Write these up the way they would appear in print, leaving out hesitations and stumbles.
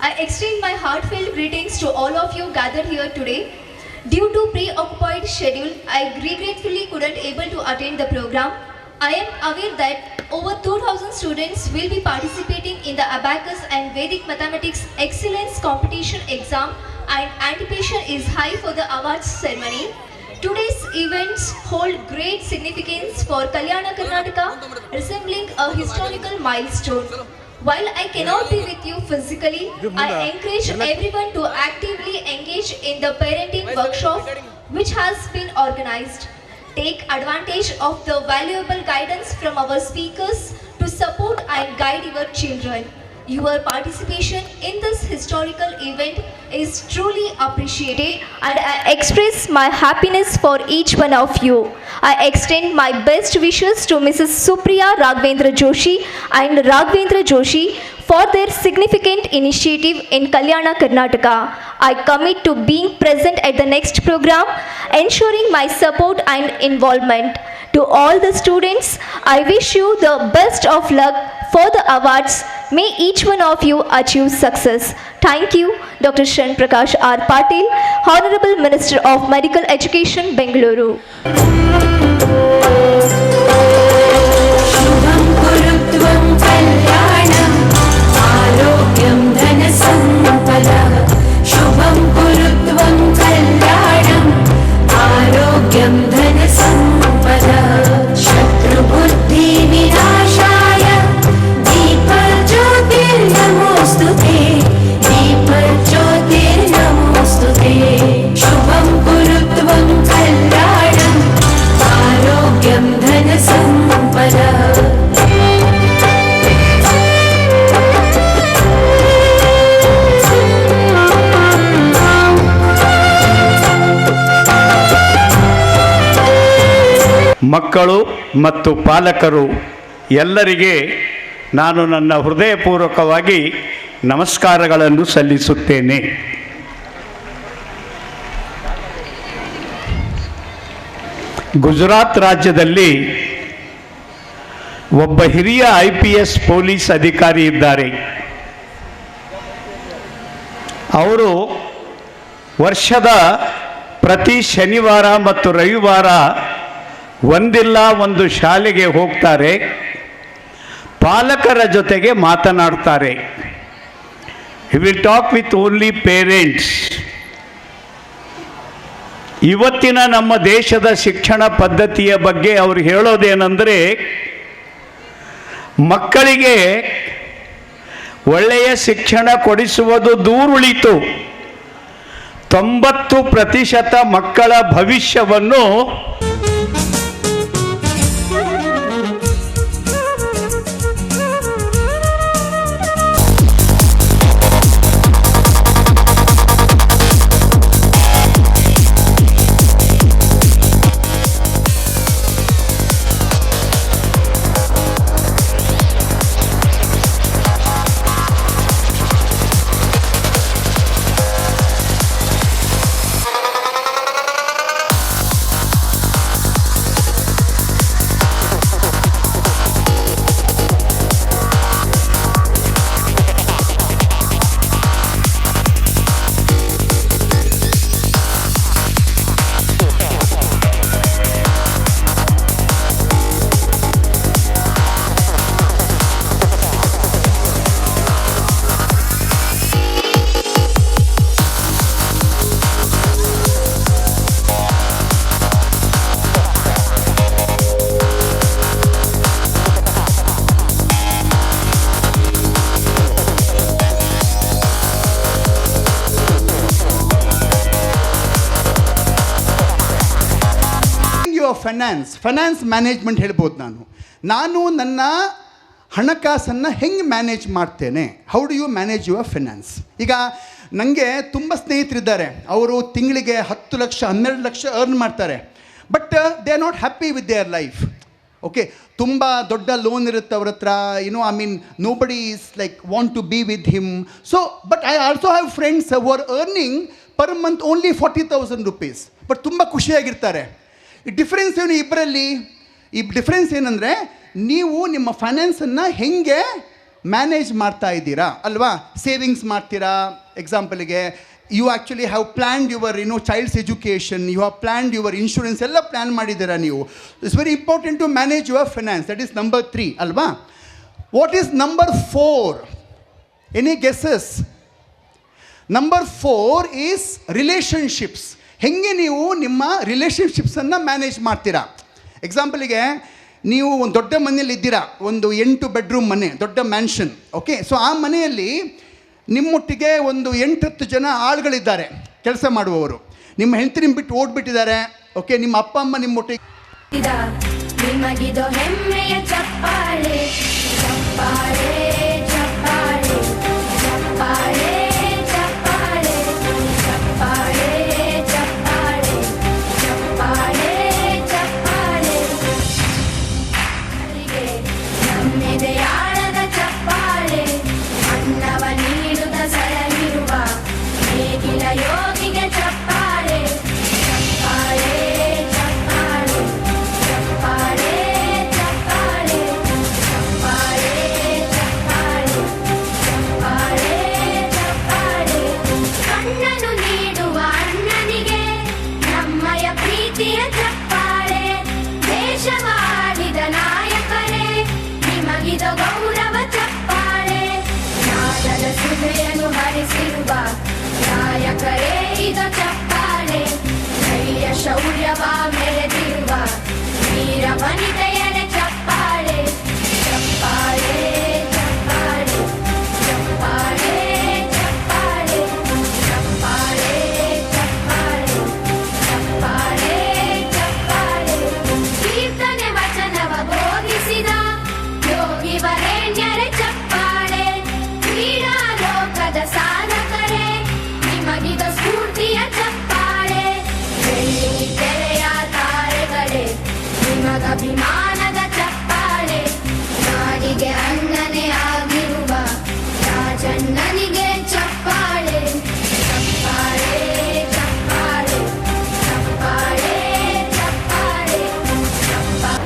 I extend my heartfelt greetings to all of you gathered here today. Due to preoccupied schedule, I regretfully couldn't able to attend the program. I am aware that over 2,000 students will be participating in the Abacus and Vedic Mathematics Excellence Competition exam, and anticipation is high for the awards ceremony. Today's events hold great significance for Kalyana Karnataka, resembling a historical milestone. While I cannot be with you physically, I encourage everyone to actively engage in the parenting workshop which has been organized. Take advantage of the valuable guidance from our speakers to support and guide your children. Your participation in this historical event is truly appreciated, and I express my happiness for each one of you. I extend my best wishes to Mrs. Supriya Raghavendra Joshi and Raghavendra Joshi for their significant initiative in Kalyana Karnataka. I commit to being present at the next program, ensuring my support and involvement. To all the students, I wish you the best of luck for the awards. May each one of you achieve success. Thank you, Dr. Shan Prakash R. Patil, Honorable Minister of Medical Education, Bengaluru. ಮಕ್ಕಳು ಮತ್ತು ಪಾಲಕರು ಎಲ್ಲರಿಗೆ ನಾನು ನನ್ನ ಹೃದಯಪೂರ್ವಕವಾಗಿ ನಮಸ್ಕಾರಗಳನ್ನು ಸಲ್ಲಿಸುತ್ತೇನೆ. ಗುಜರಾತ್ ರಾಜ್ಯದಲ್ಲಿ ಒಬ್ಬ ಹಿರಿಯ IPS ಪೊಲೀಸ್ ಅಧಿಕಾರಿ ಇದ್ದಾರೆ. ಅವರು ವರ್ಷದ ಪ್ರತಿ ಶನಿವಾರ ಮತ್ತು ರವಿವಾರ ಒಂದಿಲ್ಲ ಒಂದು ಶಾಲೆಗೆ ಹೋಗ್ತಾರೆ, ಪಾಲಕರ ಜೊತೆಗೆ ಮಾತನಾಡ್ತಾರೆ. He will talk with only parents. ಇವತ್ತಿನ ನಮ್ಮ ದೇಶದ ಶಿಕ್ಷಣ ಪದ್ಧತಿಯ ಬಗ್ಗೆ ಅವರು ಹೇಳೋದೇನೆಂದರೆ, ಮಕ್ಕಳಿಗೆ ಒಳ್ಳೆಯ ಶಿಕ್ಷಣ ಕೊಡಿಸುವುದು ದೂರುಳಿತು, 90% ಮಕ್ಕಳ ಭವಿಷ್ಯವನ್ನು ಫೈನಾನ್ಸ್ ಮ್ಯಾನೇಜ್ಮೆಂಟ್ ಹೇಳ್ಬೋದು. ನಾನು ನನ್ನ ಹಣಕಾಸನ್ನು ಹೆಂಗೆ ಮ್ಯಾನೇಜ್ ಮಾಡ್ತೇನೆ, how do you manage your finance. ಈಗ ನನಗೆ ತುಂಬ ಸ್ನೇಹಿತರಿದ್ದಾರೆ, ಅವರು ತಿಂಗಳಿಗೆ 10 ಲಕ್ಷ 12 ಲಕ್ಷ ಅರ್ನ್ ಮಾಡ್ತಾರೆ, but they are not happy with their life. Okay, ತುಂಬ ದೊಡ್ಡ ಲೋನ್ ಇರುತ್ತೆ ಅವ್ರ ಹತ್ರ, nobody is like want to be with him. So but I also have friends who are earning per month only 40,000 rupees, but ತುಂಬ ಖುಷಿಯಾಗಿರ್ತಾರೆ. ಈ difference ಏನು ಇಬ್ಬರಲ್ಲಿ? ಈ ಡಿಫ್ರೆನ್ಸ್ ಏನಂದರೆ, ನೀವು ನಿಮ್ಮ ಫೈನಾನ್ಸನ್ನು ಹೆಂಗೆ ಮ್ಯಾನೇಜ್ ಮಾಡ್ತಾ ಇದ್ದೀರಾ ಅಲ್ವಾ? ಸೇವಿಂಗ್ಸ್ ಮಾಡ್ತೀರಾ, ಎಕ್ಸಾಂಪಲ್ಗೆ you actually have planned your child's education, you have planned your insurance ಎಲ್ಲ ಪ್ಲ್ಯಾನ್ ಮಾಡಿದ್ದೀರಾ ನೀವು. It's very important to manage your finance. That is number 3 ಅಲ್ವಾ? What is number 4? Any guesses? Number 4 is relationships. ಹೆಂಗೆ ನೀವು ನಿಮ್ಮ ರಿಲೇಷನ್ಶಿಪ್ಸನ್ನು manage ಮಾಡ್ತೀರಾ? ಎಕ್ಸಾಂಪಲಿಗೆ ನೀವು ಒಂದು ದೊಡ್ಡ ಮನೆಯಲ್ಲಿ ಇದ್ದೀರಾ, ಒಂದು 8 ಬೆಡ್ರೂಮ್ ಮನೆ, ದೊಡ್ಡ ಮ್ಯಾನ್ಷನ್. ಓಕೆ, ಸೊ ಆ ಮನೆಯಲ್ಲಿ ನಿಮ್ಮೊಟ್ಟಿಗೆ ಒಂದು 8-10 ಜನ ಆಳುಗಳಿದ್ದಾರೆ, ಕೆಲಸ ಮಾಡುವವರು. ನಿಮ್ಮ ಹೆಂಡತಿ ನಿಮ್ಮ ಬಿಟ್ಟು ಓಡ್ಬಿಟ್ಟಿದ್ದಾರೆ. ಓಕೆ, ನಿಮ್ಮ ಅಪ್ಪ ಅಮ್ಮ ನಿಮ್ಮೊಟ್ಟಿಗೆ ನಿಮಗಿದು ಹೆಮ್ಮೆಯ ಚಪ್ಪಾಳೆ ಚಪ್ಪಾಳೆ ಚಪ್ಪಾಳೆ ಚಪ್ಪಾಳೆ ಚಪ್ಪಾಳೆ ಚಪ್ಪಾಳೆ ಚಪ್ಪಾಳೆ ಚಪ್ಪಾಳೆ ಚಪ್ಪಾಳೆ ನಮ್ಮೆದೆಯಾಳದ ಚಪ್ಪಾಳೆ ಅನ್ನವ ನೀಡುತ್ತ ಸರಳಿರುವ ನೇಗಿಲ ಯೋಗಿಗೆ ಚಪ್ಪಾಳೆ ಚಪ್ಪಾಳೆ ಚಪ್ಪಾಳೆ ಚಪ್ಪಾಳೆ ಚಪ್ಪಾಳೆ ಚಪ್ಪಾಳೆ ಚಪ್ಪಾಳೆ ಚಪ್ಪಾಳೆ ಚಪ್ಪಾಳೆ ಕಣ್ಣನು ನೀಡುವ ಅಣ್ಣನಿಗೆ ನಮ್ಮಯ ಪ್ರೀತಿಯ ಚಪ್ಪಾಳೆ ದೇಶವಾಡಿದ ನಾಯಕರೇ ನಿಮಗಿದ ಗೌರವ ಚಪ್ಪಾಳೆ ನಾದದ ಸುಧೆಯನ್ನು ಹರಿಸಿರುವ ನಾಯಕರೇ ಇದು ಚಪ್ಪಾಳೆ ಧೈರ್ಯ ಶೌರ್ಯವ ಮೆರೆದಿರುವ ವೀರ ವನಿತೆಯರ ಚಪ್ಪಾಳೆ ಚಪ್ಪಾಳೆ ಚಪ್ಪಾಳೆ ಚಪ್ಪಾಳೆ ಚಪ್ಪಾಳೆ ಚಪ್ಪಾಳೆ ಚಪ್ಪಾಳೆ ಚಪ್ಪಾಳೆ ಚಪ್ಪಾಳೆ ಕೀರ್ತನೆ ವಚನವ ಬೋಧಿಸಿದ ಯೋಗಿ ವರೇಣ್ಯರ ಚಪ್ಪಾಳೆ ಕ್ರೀಡಾ ಲೋಕದ ಸಾಧಕರೇ ನಿಮಗಿದ ಸ್ಫೂರ್ತಿಯ ಚಪ್ಪಾಳೆ ಬೆಳ್ಳಿ ತೆರೆಯ ತಾರೆಗಳೇ ನಿಮಗಭಿಮಾನದ ಚಪ್ಪಾಳೆ ನಾಡಿಗೆ ಅಣ್ಣನೇ ಆಗಿರುವ ರಾಜಣ್ಣನಿಗೆ ಚಪ್ಪಾಳೆ ಚಪ್ಪಾಳೆ ಚಪ್ಪಾಳೆ ಚಪ್ಪಾಳೆ ಚಪ್ಪಾಳೆ ಚಪ್ಪಾಳೆ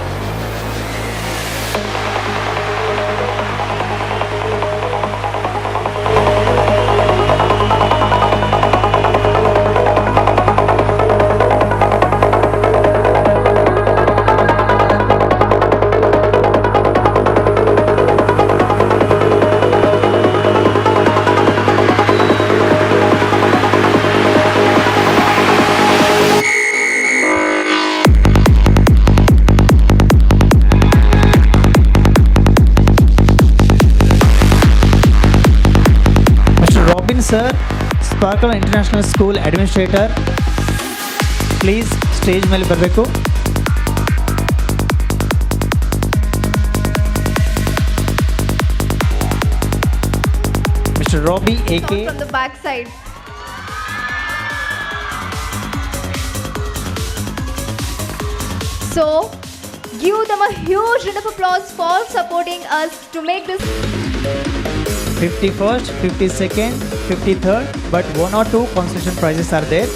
Mr. Robin sir, Sparkle International School Administrator, please stage ಮೇಲೆ ಬರಬೇಕು. Mr. Robbie AK. From the back side. So, give them a huge round of applause for supporting us to make this. 51st, 52nd, 53rd, but 1 or 2 concession prizes are there.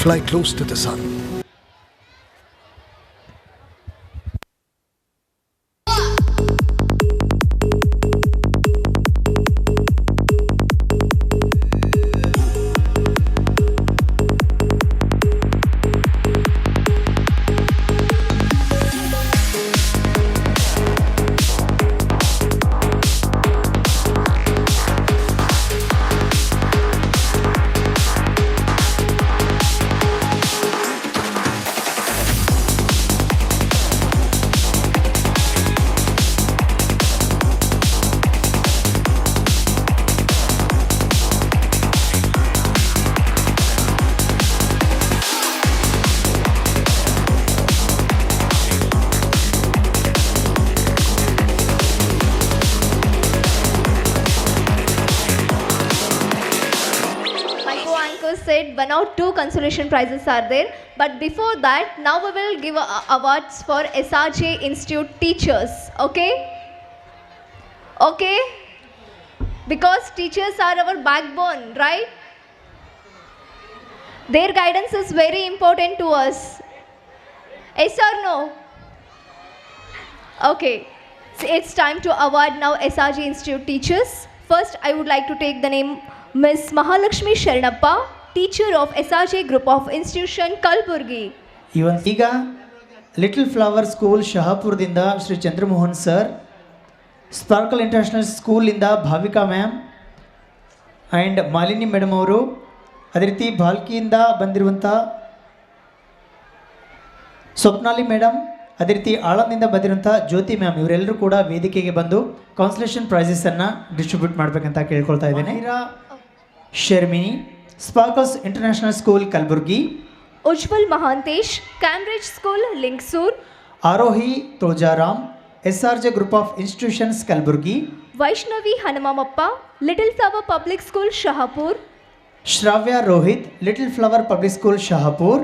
Fly close to the sun. one or two consolation prizes are there. But before that, now we will give awards for SRJ Institute teachers. Okay? Okay? Because teachers are our backbone, right? Their guidance is very important to us. Yes or no? Okay. So it's time to award now SRJ Institute teachers. First, I would like to take the name Miss Mahalakshmi Sharanappa, teacher of SRJ Group of Institution, Kalburgi. ಈಗ Little Flower School ಶಹಾಪುರದಿಂದ Shri Chandramohan sir, Sparkle International ಸ್ಕೂಲಿಂದ Bhavika ma'am and Malini madam ಅವರು, ಅದೇ ರೀತಿ ಬಾಲ್ಕಿಯಿಂದ ಬಂದಿರುವಂಥ Swapnali madam, ಅದೇ ರೀತಿ ಆಳಂದಿಂದ ಬಂದಿರುವಂಥ ಜ್ಯೋತಿ ಮ್ಯಾಮ್, ಇವರೆಲ್ಲರೂ ಕೂಡ ವೇದಿಕೆಗೆ ಬಂದು ಕಾನ್ಸಲೇಷನ್ ಪ್ರೈಸಸನ್ನು ಡಿಸ್ಟ್ರಿಬ್ಯೂಟ್ ಮಾಡಬೇಕಂತ ಕೇಳ್ಕೊಳ್ತಾ ಇದ್ದೇನೆ. Sharmini, Sparkles International School Kalaburagi. Ujjwal Mahantesh, Cambridge School, Linksur. Arohi Tuljaram, SRJ Group of Institutions, Kalaburagi. Vaishnavi Hanamamappa, Little Flower Public School, Shahapur. Shravya Rohit, Little Flower Public School Shahapur.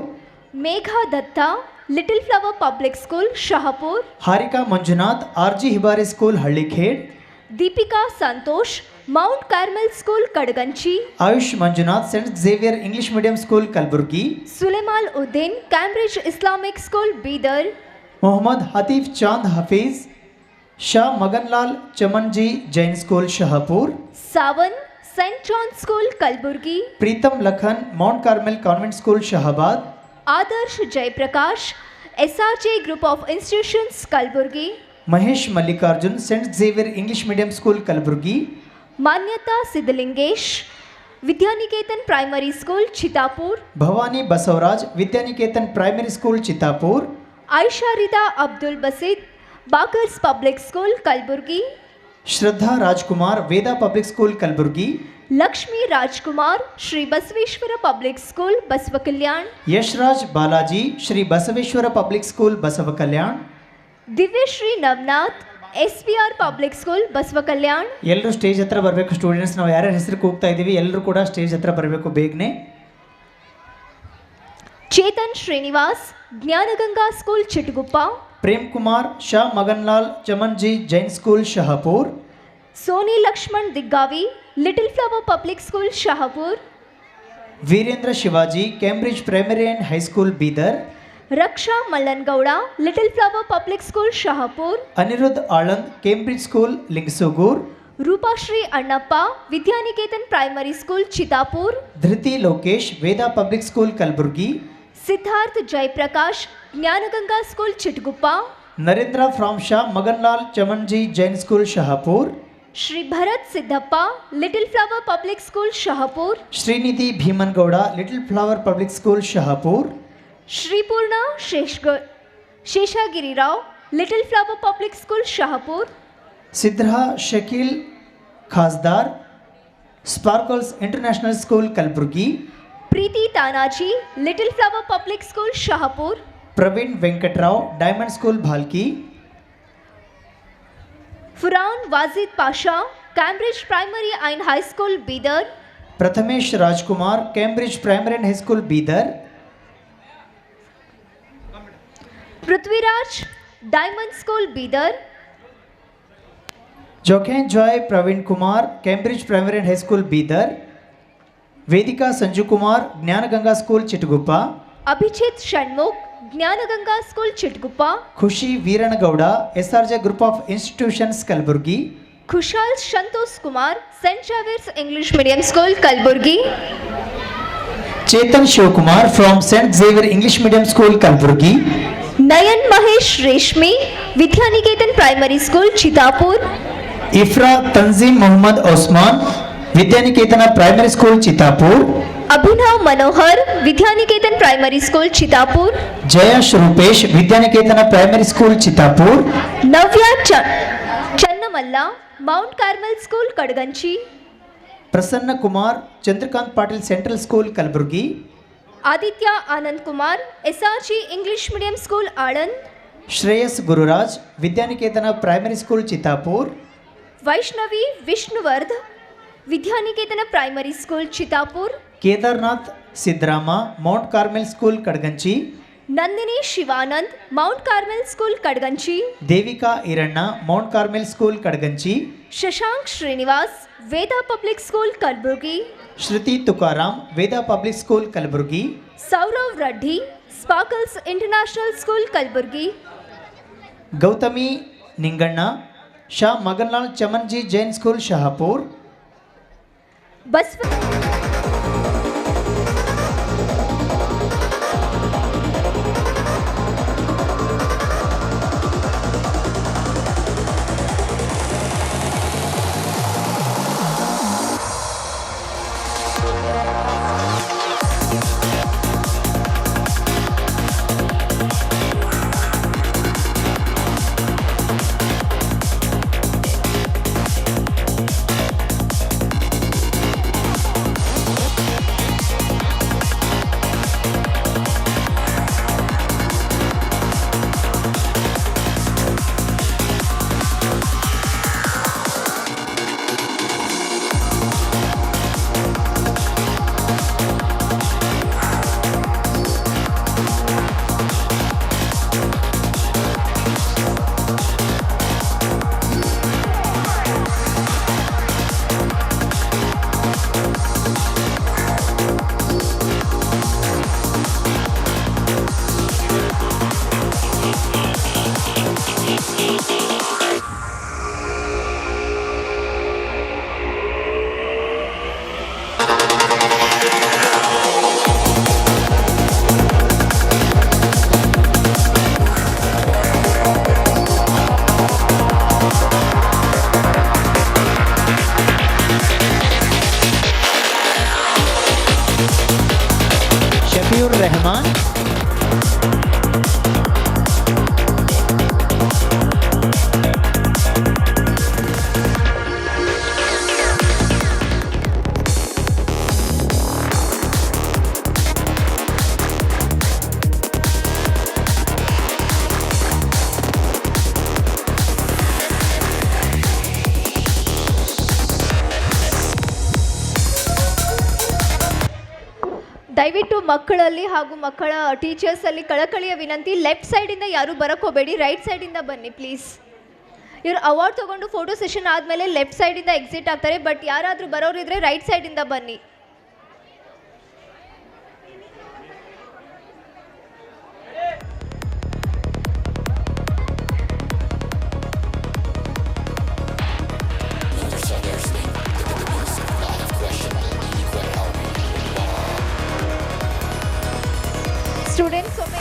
Megha Datta, Little Flower Public School, Shahapur. Harika Manjunath, RG Hibari School Hallikhed. Deepika Santosh, Mount Carmel School, Kadganchi. Ayush Manjunath, Saint Xavier English Medium School Kalaburagi. Sulaimal Uddin, Cambridge Islamic School, Bidar. Mohammed ಹತೀಫ್ Chand Hafeez, Shah Maganlal Chamanji Jain School Shahapur. Savan, St. John School, Kalburgi. Pritam Lakhan, Mount Carmel Convent School Shahabad. Adarsh Jaiprakash, SRJ Group of Institutions, Kalburgi. Mahesh Mallikarjun, Saint Xavier English Medium School Kalaburagi. Manyata Siddhalingesh, Vidyaniketan Primary School, Chitapur. Bhavani Basavaraj, Vidyaniketan Primary School Chittapur. Aisha Rida Abdul Basit, Bakars Public School, Kalburgi. Shraddha Rajkumar, Veda Public School Kalaburagi. Lakshmi Rajkumar, Shri Basaveshwara Public School, Basavakalyan. Yashraj Balaji, Shri Basaveshwara public school Basava Kalyan. Divyashri Navnath, SPR Public School, Basavakalyan. ಎಲ್ಲರೂ stage ಹತ್ರ ಬರಬೇಕು. Students, ನಾವು ಯಾರ್ಯಾರ ಹೆಸರು ಕೂಗ್ತಾ ಇದ್ದೀವಿ ಎಲ್ಲರೂ ಕೂಡ ಸ್ಟೇಜ್ ಹತ್ರ ಬರಬೇಕು ಬೇಗನೆ. Chetan Srinivas, Jnanaganga School, Chitguppa. Prem Kumar, Shah Maganlal Chamanji Jain School Shahapur. Soni Lakshman Diggavi, Little Flower Public School, Shahapur. Virendra Shivaji, Cambridge Primary and High School Bidar. Raksha Malangowda, Little Flower Public School, Shahapur. Aniruddh Aland, Cambridge School Lingasugur. Rupashri Annappa, Vidyaniketan Primary School, Chitapur. Dhriti Lokesh, Veda Public School Kalaburagi. Siddharth Jaiprakash, Jnanaganga School, Chitguppa. Narendra from Shah Maganlal Chamanji Jain School Shahapur. Shri Bharat Siddhappa, Little Flower Public School, Shahapur. Srinidhi Bhimangouda, Little Flower Public School Shahapur. Shri Purna Sheshagiri Rao, Little Flower Public School, Shahapur. Sidra Shakeel Khasdar, Sparkles International School Kalaburagi. Preeti Tanaji, Little Flower Public School, Shahapur. Praveen Venkatrao, Diamond School Bhalki. Furhan Wazid Pasha, Cambridge Primary and High School, Bidar. Prathamesh Rajkumar, Cambridge Primary and High School Bidar. Prithviraj, Diamond School, Bidar. ಜೋಖೇನ್ Joy Praveen Kumar, Cambridge Primary and High School Bidar. Vedika Sanju Kumar, Jnanaganga school Chitguppa. Abhichit Shanmukh, Jnanaganga School, Chitguppa. Khushi Veeranagouda, SRJ Group of Institutions Kalaburagi. Kushal Shantosh Kumar, St. Xavier's English Medium School, Kalburgi. Chetan Shivakumar from Saint Xavier English Medium School Kalaburagi. Nayan Mahesh Reshmi, Vidyaniketan Primary School, Chitapur. Ifra Tanzeem Mohammed Osman, Vidyaniketan Primary School Chittapur. Abhinav Manohar, Vidyaniketan Primary School, Chitapur. Jayesh Rupesh, Vidyaniketan Primary School Chittapur. Navya Channamalla, Mount Carmel School, Kadganchi. Prasanna Kumar, Chandrakant Patil central school Kalaburagi. Aditya Anand Kumar, SRG English Medium School, Anand. Shreyas Gururaj, Vidyaniketan Primary School Chittapur. Vaishnavi Vishnuvardh, Vidyaniketan Primary School, Chitapur. Kedarnath Sidrama Mount Carmel School Kadganchi, Nandini Shivanand Mount Carmel School Kadganchi, Devika Iranna Mount Carmel School Kadganchi, Shashank Srinivas Veda Public School Kalaburagi, Shruti Tukaram Veda Public School Kalaburagi, Saurav Reddy Sparkles International School Kalaburagi, Gautami Ninganna Shah Maganlal Chamanji Jain School Shahapur, Basava Shafeer Rehman, ದಯವಿಟ್ಟು ಮಕ್ಕಳಲ್ಲಿ ಹಾಗೂ ಮಕ್ಕಳ ಟೀಚರ್ಸಲ್ಲಿ ಕಳಕಳಿಯ ವಿನಂತಿ, left ಸೈಡಿಂದ ಯಾರೂ ಬರೋಕ್ಕೆ ಹೋಗಬೇಡಿ, right ಸೈಡಿಂದ ಬನ್ನಿ ಪ್ಲೀಸ್. ಇವರು ಅವಾರ್ಡ್ ತೊಗೊಂಡು ಫೋಟೋ ಸೆಷನ್ ಆದಮೇಲೆ ಲೆಫ್ಟ್ ಸೈಡಿಂದ ಎಕ್ಸಿಟ್ ಆಗ್ತಾರೆ, ಬಟ್ ಯಾರಾದರೂ ಬರೋರಿದ್ರೆ ರೈಟ್ ಸೈಡಿಂದ ಬನ್ನಿ. ಸ್ಟೂಡೆಂಟ್ಸ್ ಒಮ್ಮೆ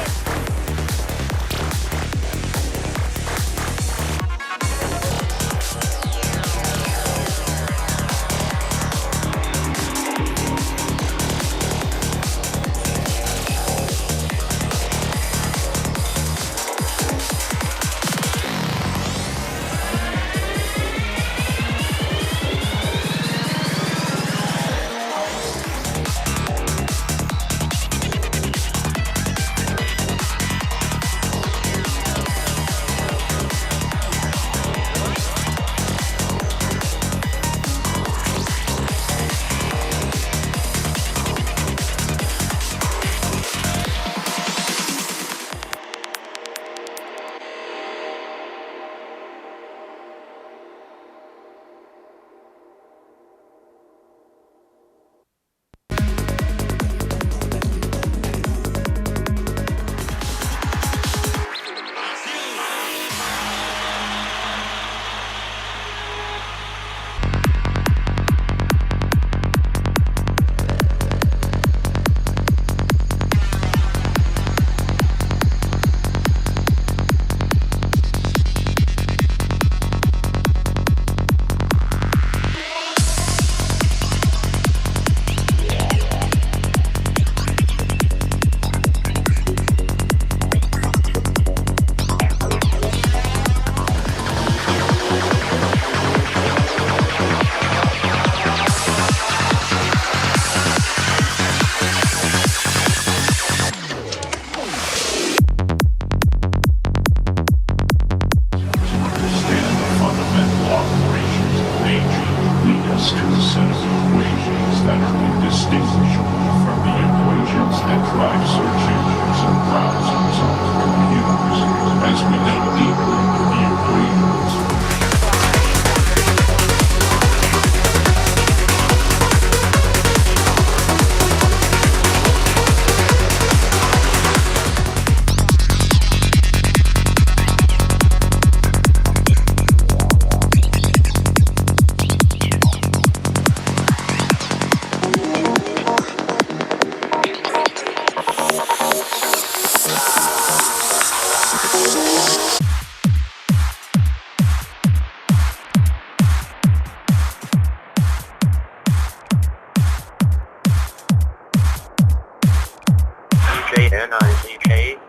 JNICK